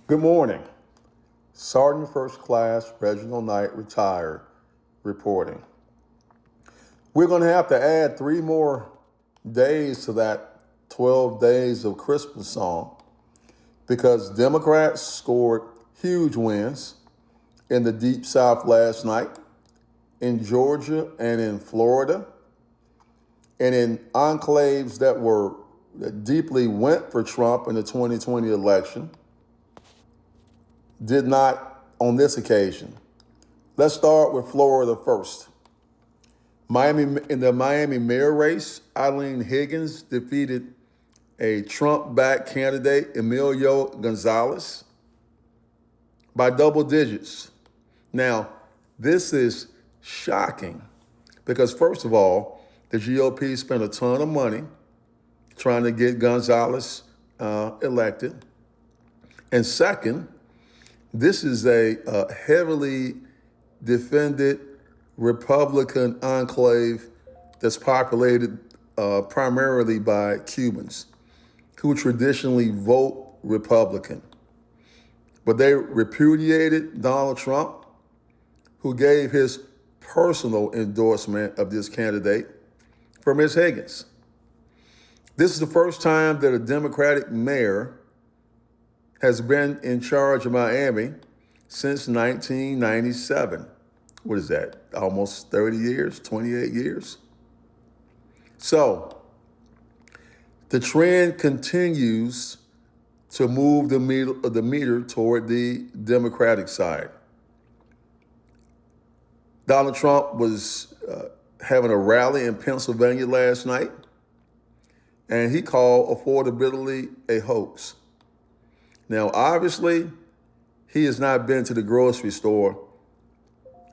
Good morning. Sergeant First Class Reginald Knight, retired, reporting. We're going to have to add 3 more days to that 12 days of Christmas song because Democrats scored huge wins in the Deep South last night, in Georgia and in Florida, and in enclaves that deeply went for Trump in the 2020 election, did not on this occasion. Let's start with Florida first. In the Miami mayor race, Eileen Higgins defeated a Trump-backed candidate, Emilio Gonzalez, by double digits. Now, this is shocking because, first of all, the GOP spent a ton of money trying to get Gonzalez elected. And second, this is a heavily defended Republican enclave that's populated primarily by Cubans who traditionally vote Republican. But they repudiated Donald Trump, who gave his personal endorsement of this candidate for Ms. Higgins. This is the first time that a Democratic mayor has been in charge of Miami since 1997. What is that? Almost 30 years, 28 years? So the trend continues to move the meter toward the Democratic side. Donald Trump was having a rally in Pennsylvania last night, and he called affordability a hoax. Now, obviously, he has not been to the grocery store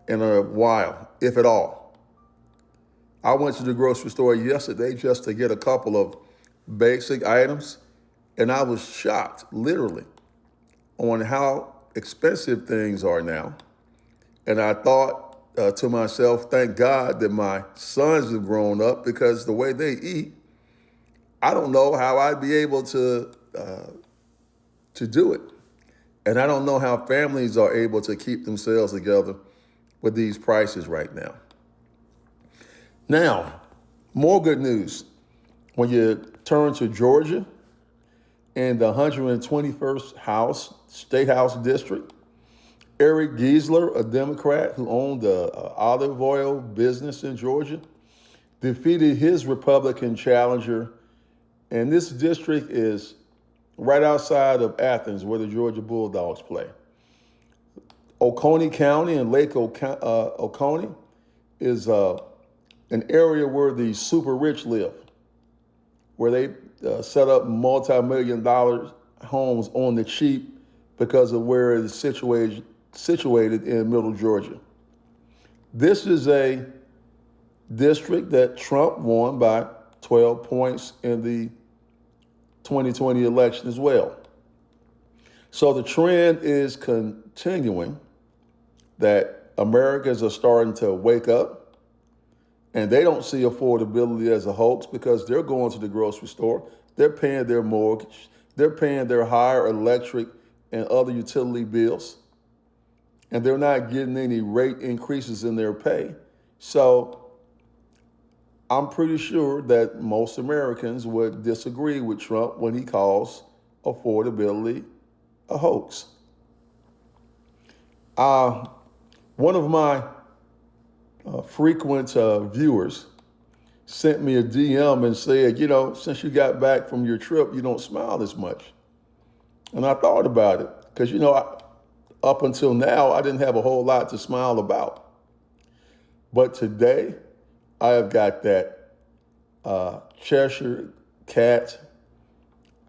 in a while, if at all. I went to the grocery store yesterday just to get a couple of basic items, and I was shocked, literally, on how expensive things are now. And I thought to myself, thank God that my sons have grown up, because the way they eat, I don't know how I'd be able to do it. And I don't know how families are able to keep themselves together with these prices right now. Now, more good news. When you turn to Georgia and the 121st State House District, Eric Giesler, a Democrat who owned an olive oil business in Georgia, defeated his Republican challenger. And this district is right outside of Athens, where the Georgia Bulldogs play. Oconee County and Lake Oconee is an area where the super rich live, where they set up multi-million-dollar homes on the cheap because of where it is situated in middle Georgia. This is a district that Trump won by 12 points in the 2020 election as well. So the trend is continuing that Americans are starting to wake up, and they don't see affordability as a hoax because they're going to the grocery store, they're paying their mortgage, they're paying their higher electric and other utility bills, and they're not getting any rate increases in their pay. So I'm pretty sure that most Americans would disagree with Trump when he calls affordability a hoax. One of my frequent viewers sent me a DM and said, since you got back from your trip, you don't smile as much. And I thought about it because, up until now, I didn't have a whole lot to smile about. But today, I have got that Cheshire cat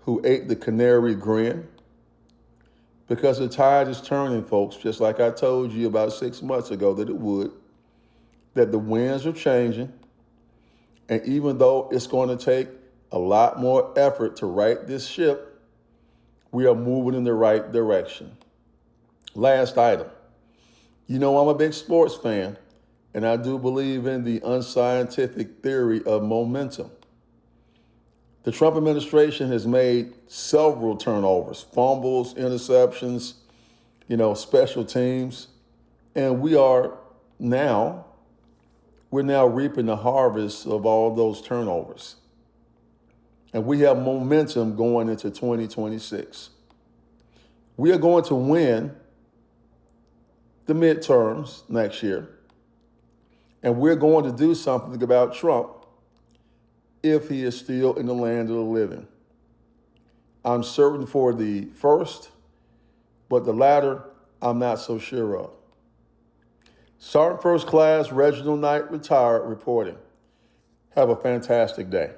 who ate the canary grin, because the tide is turning, folks, just like I told you about 6 months ago that it would, that the winds are changing. And even though it's going to take a lot more effort to right this ship, we are moving in the right direction. Last item. I'm a big sports fan, and I do believe in the unscientific theory of momentum. The Trump administration has made several turnovers, fumbles, interceptions, special teams. And we're now reaping the harvest of all those turnovers. And we have momentum going into 2026. We are going to win the midterms next year. And we're going to do something about Trump if he is still in the land of the living. I'm certain for the first, but the latter, I'm not so sure of. Sergeant First Class Reginald Knight, retired, reporting. Have a fantastic day.